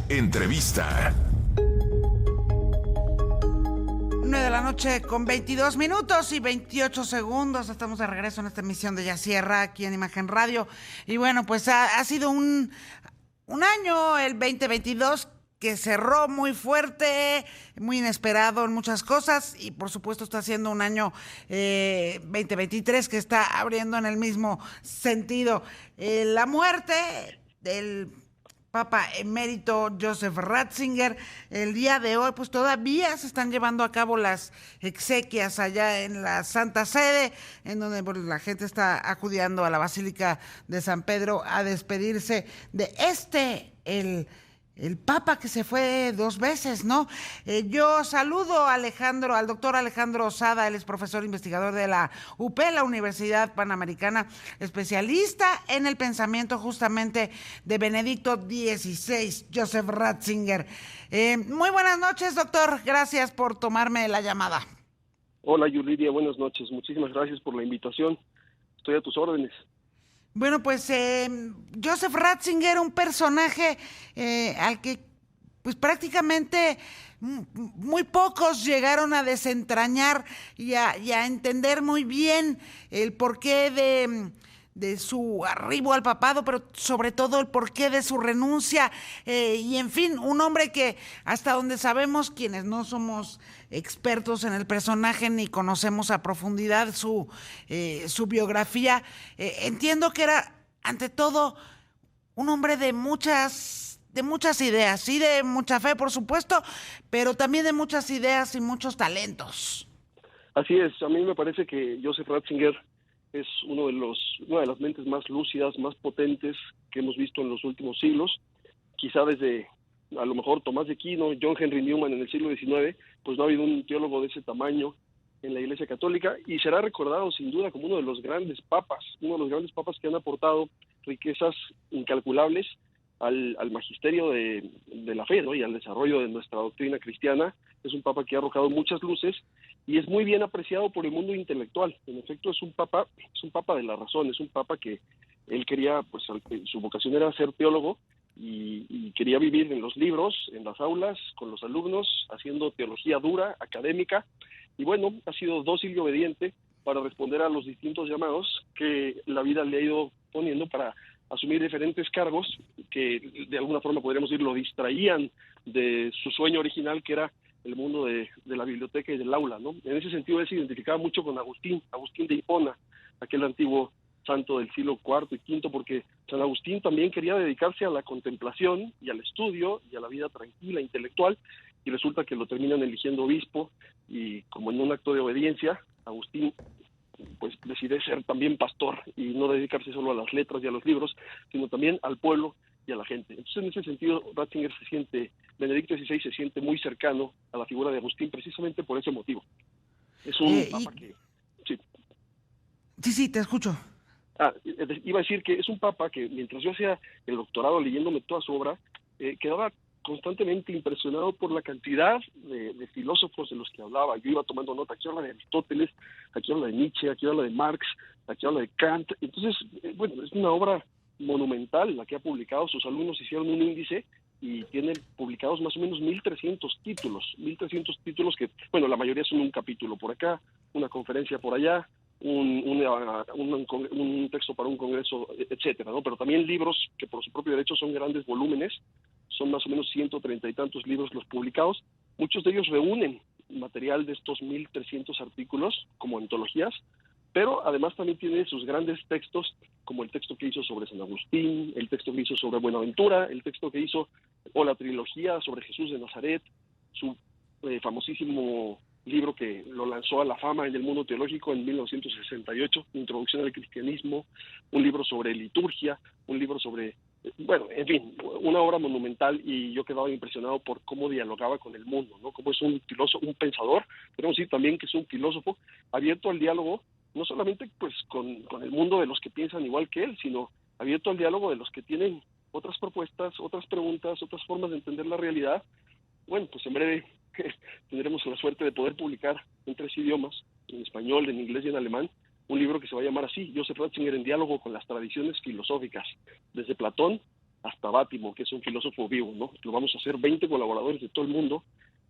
Entrevista. 9 de la noche con 22 minutos y 28 segundos. Estamos de regreso en esta emisión de Ya Sierra, aquí en Imagen Radio. Y bueno, pues ha sido un año, el 2022, que cerró muy fuerte, muy inesperado en muchas cosas. Y por supuesto está siendo un año 2023 que está abriendo en el mismo sentido. La muerte del Papa emérito Joseph Ratzinger. El día de hoy, pues todavía se están llevando a cabo las exequias allá en la Santa Sede, en donde pues, la gente está acudiendo a la Basílica de San Pedro a despedirse de el Papa que se fue 2 veces, ¿no? Yo saludo a al doctor Alejandro Osada. Él es profesor investigador de la UP, la Universidad Panamericana, especialista en el pensamiento justamente de Benedicto XVI, Joseph Ratzinger. Muy buenas noches, doctor. Gracias por tomarme la llamada. Hola, Yuridia. Buenas noches. Muchísimas gracias por la invitación. Estoy a tus órdenes. Bueno, pues Joseph Ratzinger, un personaje al que pues prácticamente muy pocos llegaron a desentrañar y a entender muy bien el porqué de su arribo al papado, pero sobre todo el porqué de su renuncia, y en fin, un hombre que hasta donde sabemos, quienes no somos expertos en el personaje ni conocemos a profundidad su biografía, entiendo que era ante todo un hombre de muchas ideas, y de mucha fe, por supuesto, pero también de muchas ideas y muchos talentos. Así es, a mí me parece que Joseph Ratzinger es una de las mentes más lúcidas, más potentes que hemos visto en los últimos siglos. Quizá desde, a lo mejor, Tomás de Aquino, John Henry Newman en el siglo XIX, pues no ha habido un teólogo de ese tamaño en la Iglesia Católica, y será recordado sin duda como uno de los grandes papas que han aportado riquezas incalculables al magisterio de la fe, ¿no? Y al desarrollo de nuestra doctrina cristiana. Es un papa que ha arrojado muchas luces y es muy bien apreciado por el mundo intelectual. En efecto, es un papa de la razón, es un papa que él quería, pues su vocación era ser teólogo y quería vivir en los libros, en las aulas, con los alumnos, haciendo teología dura, académica, y bueno, ha sido dócil y obediente para responder a los distintos llamados que la vida le ha ido poniendo para asumir diferentes cargos que de alguna forma podríamos decir lo distraían de su sueño original, que era el mundo de la biblioteca y del aula, ¿no? En ese sentido él se identificaba mucho con Agustín de Hipona, aquel antiguo santo del siglo IV y V, porque San Agustín también quería dedicarse a la contemplación y al estudio y a la vida tranquila, intelectual, y resulta que lo terminan eligiendo obispo, y como en un acto de obediencia, Agustín pues decide ser también pastor y no dedicarse solo a las letras y a los libros, sino también al pueblo y a la gente. Entonces, en ese sentido, Benedicto XVI se siente muy cercano a la figura de Agustín, precisamente por ese motivo. Es un papa que... Sí. Sí, te escucho. Iba a decir que es un papa que, mientras yo hacía el doctorado leyéndome toda su obra, quedaba constantemente impresionado por la cantidad de filósofos de los que hablaba. Yo iba tomando nota: aquí habla de Aristóteles, aquí habla de Nietzsche, aquí habla de Marx, aquí habla de Kant. Entonces, bueno, es una obra monumental la que ha publicado. Sus alumnos hicieron un índice y tienen publicados más o menos 1,300 títulos que, bueno, la mayoría son un capítulo por acá, una conferencia por allá, un texto para un congreso, etcétera, ¿no? Pero también libros que por su propio derecho son grandes volúmenes. Son más o menos 130 y tantos libros los publicados. Muchos de ellos reúnen material de estos 1,300 artículos como antologías, pero además también tiene sus grandes textos, como el texto que hizo sobre San Agustín, el texto que hizo sobre Buenaventura, el texto que hizo, o la trilogía sobre Jesús de Nazaret, su famosísimo libro que lo lanzó a la fama en el mundo teológico en 1968, Introducción al Cristianismo, un libro sobre liturgia, un libro sobre... Bueno, en fin, una obra monumental, y yo quedaba impresionado por cómo dialogaba con el mundo, ¿no? Como es un filósofo, un pensador, podemos decir también que es un filósofo abierto al diálogo, no solamente pues con el mundo de los que piensan igual que él, sino abierto al diálogo de los que tienen otras propuestas, otras preguntas, otras formas de entender la realidad. Bueno, pues en breve tendremos la suerte de poder publicar en 3 idiomas, en español, en inglés y en alemán, un libro que se va a llamar así: Joseph Ratzinger en diálogo con las tradiciones filosóficas, desde Platón hasta Bátimo, que es un filósofo vivo, ¿no? Lo vamos a hacer 20 colaboradores de todo el mundo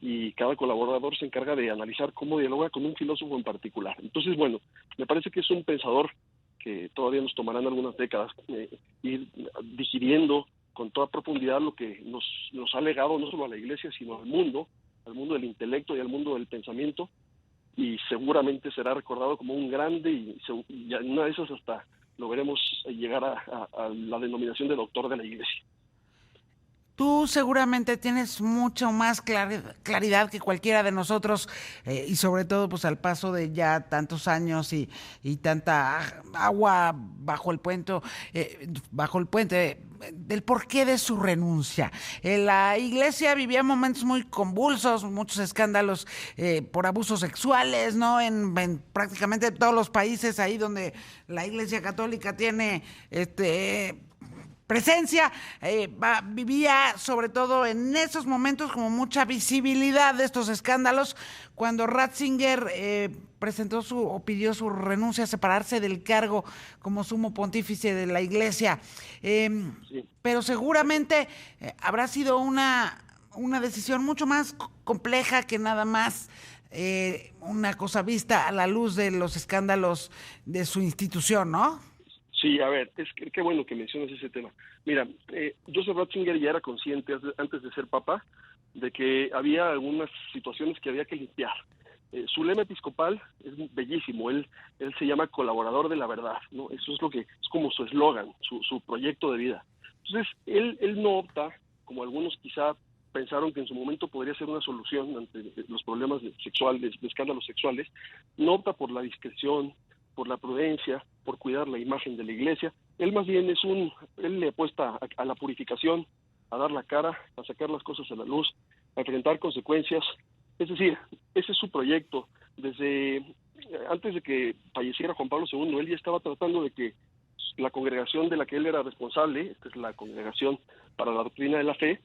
y cada colaborador se encarga de analizar cómo dialoga con un filósofo en particular. Entonces, bueno, me parece que es un pensador que todavía nos tomarán algunas décadas ir digiriendo con toda profundidad lo que nos ha legado no solo a la Iglesia, sino al mundo del intelecto y al mundo del pensamiento, y seguramente será recordado como un grande y en una de esas hasta lo veremos llegar a la denominación de doctor de la Iglesia. Tú seguramente tienes mucho más claridad que cualquiera de nosotros, y sobre todo pues al paso de ya tantos años y tanta agua bajo el puente del porqué de su renuncia. La Iglesia vivía momentos muy convulsos, muchos escándalos por abusos sexuales, ¿no? En prácticamente todos los países ahí donde la Iglesia Católica tiene presencia, vivía sobre todo en esos momentos como mucha visibilidad de estos escándalos. Cuando Ratzinger pidió su renuncia, separarse del cargo como sumo pontífice de la Iglesia, Sí. pero seguramente habrá sido una decisión mucho más compleja que nada más una cosa vista a la luz de los escándalos de su institución, ¿no? Sí, a ver, qué bueno que mencionas ese tema. Mira, Joseph Ratzinger ya era consciente antes de ser papa de que había algunas situaciones que había que limpiar. Su lema episcopal es bellísimo, él se llama colaborador de la verdad, ¿no? Eso es como su eslogan, su proyecto de vida. Entonces, él no opta, como algunos quizá pensaron que en su momento podría ser una solución ante los problemas de escándalos sexuales, no opta por la discreción, por la prudencia, por cuidar la imagen de la Iglesia. Él más bien él le apuesta a la purificación, a dar la cara, a sacar las cosas a la luz, a enfrentar consecuencias. Es decir, ese es su proyecto. Desde antes de que falleciera Juan Pablo II, él ya estaba tratando de que la congregación de la que él era responsable, esta es la Congregación para la Doctrina de la Fe,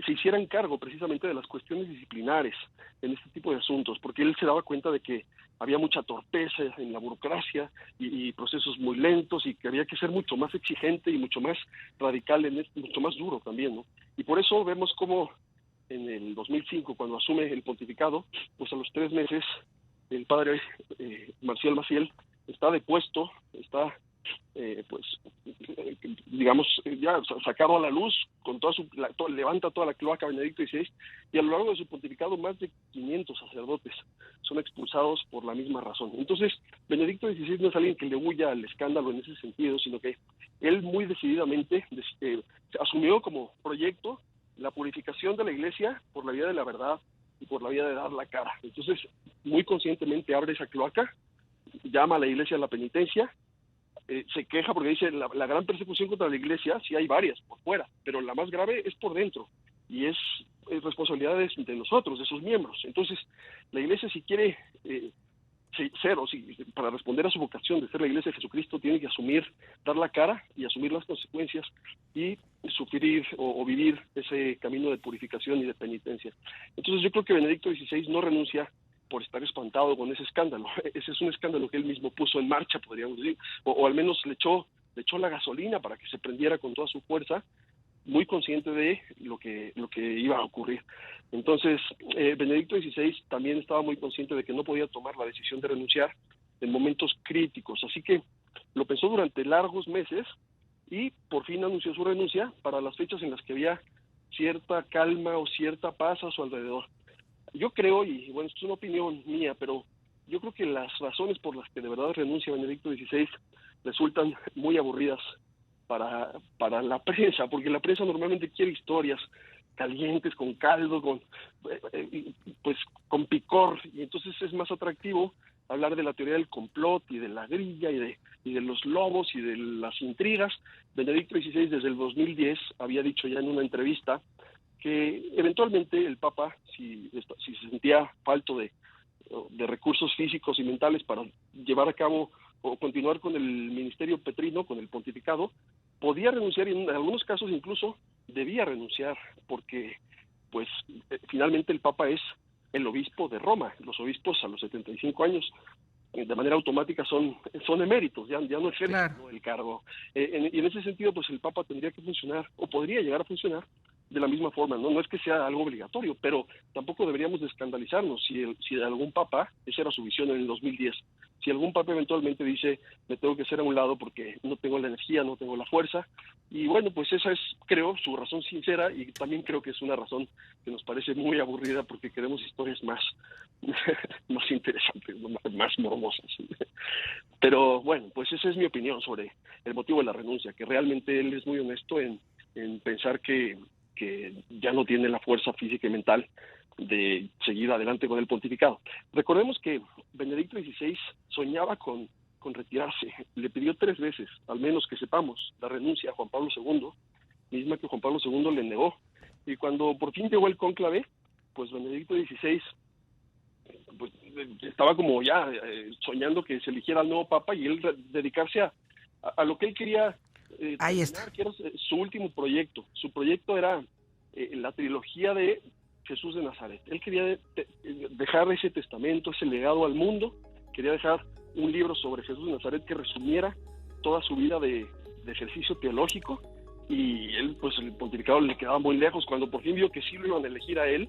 se hicieran cargo precisamente de las cuestiones disciplinares en este tipo de asuntos, porque él se daba cuenta de que había mucha torpeza en la burocracia y procesos muy lentos, y que había que ser mucho más exigente y mucho más radical, mucho más duro también, ¿no? Y por eso vemos cómo en el 2005, cuando asume el pontificado, pues a los 3 meses el padre Marcial Maciel está depuesto, está digamos, ya sacado a la luz, con levanta toda la cloaca Benedicto XVI, y a lo largo de su pontificado más de 500 sacerdotes son expulsados por la misma razón. Entonces, Benedicto XVI no es alguien que le huya al escándalo en ese sentido, sino que él muy decididamente asumió como proyecto la purificación de la Iglesia por la vía de la verdad y por la vía de dar la cara. Entonces, muy conscientemente abre esa cloaca, llama a la Iglesia a la penitencia, se queja porque dice la gran persecución contra la Iglesia, sí hay varias por fuera, pero la más grave es por dentro, y es responsabilidad de nosotros, de sus miembros. Entonces, la Iglesia, si quiere para responder a su vocación de ser la Iglesia de Jesucristo, tiene que dar la cara y asumir las consecuencias y sufrir o vivir ese camino de purificación y de penitencia. Entonces, yo creo que Benedicto XVI no renuncia por estar espantado con ese escándalo. Ese es un escándalo que él mismo puso en marcha, podríamos decir, o al menos le echó la gasolina para que se prendiera con toda su fuerza, muy consciente de lo que iba a ocurrir. Entonces, Benedicto XVI también estaba muy consciente de que no podía tomar la decisión de renunciar en momentos críticos, así que lo pensó durante largos meses y por fin anunció su renuncia para las fechas en las que había cierta calma o cierta paz a su alrededor. Yo creo, y bueno, esto es una opinión mía, pero yo creo que las razones por las que de verdad renuncia Benedicto XVI resultan muy aburridas para la prensa, porque la prensa normalmente quiere historias calientes, con caldo, con picor, y entonces es más atractivo hablar de la teoría del complot y de la grilla y de los lobos y de las intrigas. Benedicto XVI desde el 2010 había dicho ya en una entrevista que eventualmente el Papa, si se sentía falto de recursos físicos y mentales para llevar a cabo o continuar con el ministerio petrino, con el pontificado, podía renunciar, y en algunos casos incluso debía renunciar, porque pues finalmente el Papa es el obispo de Roma. Los obispos a los 75 años de manera automática son eméritos, ya no ejercen, Claro. ¿no?, el cargo. Y en ese sentido, pues el Papa tendría que funcionar, o podría llegar a funcionar, de la misma forma. No es que sea algo obligatorio, pero tampoco deberíamos de escandalizarnos si algún Papa, esa era su visión en el 2010, si algún Papa eventualmente dice, me tengo que hacer a un lado porque no tengo la energía, no tengo la fuerza, y bueno, pues esa es, creo, su razón sincera, y también creo que es una razón que nos parece muy aburrida porque queremos historias más más interesantes, más morbosas. Pero bueno, pues esa es mi opinión sobre el motivo de la renuncia, que realmente él es muy honesto en pensar que ya no tiene la fuerza física y mental de seguir adelante con el pontificado. Recordemos que Benedicto XVI soñaba con retirarse, le pidió 3 veces, al menos que sepamos, la renuncia a Juan Pablo II, misma que Juan Pablo II le negó. Y cuando por fin llegó el cónclave, pues Benedicto XVI pues estaba como ya soñando que se eligiera al nuevo papa y él dedicarse a lo que él quería Ahí terminar, está. que era su último proyecto. Su proyecto era la trilogía de Jesús de Nazaret. Él quería dejar ese testamento, ese legado al mundo, quería dejar un libro sobre Jesús de Nazaret que resumiera toda su vida de ejercicio teológico, y él, pues el pontificado le quedaba muy lejos. Cuando por fin vio que sí lo iban a elegir a él,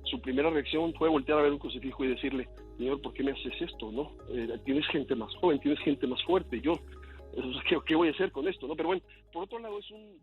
su primera reacción fue voltear a ver un crucifijo y decirle, Señor, ¿por qué me haces esto? ¿No? Tienes gente más joven, tienes gente más fuerte, yo, ¿qué voy a hacer con esto? ¿No? Pero bueno, por otro lado es un...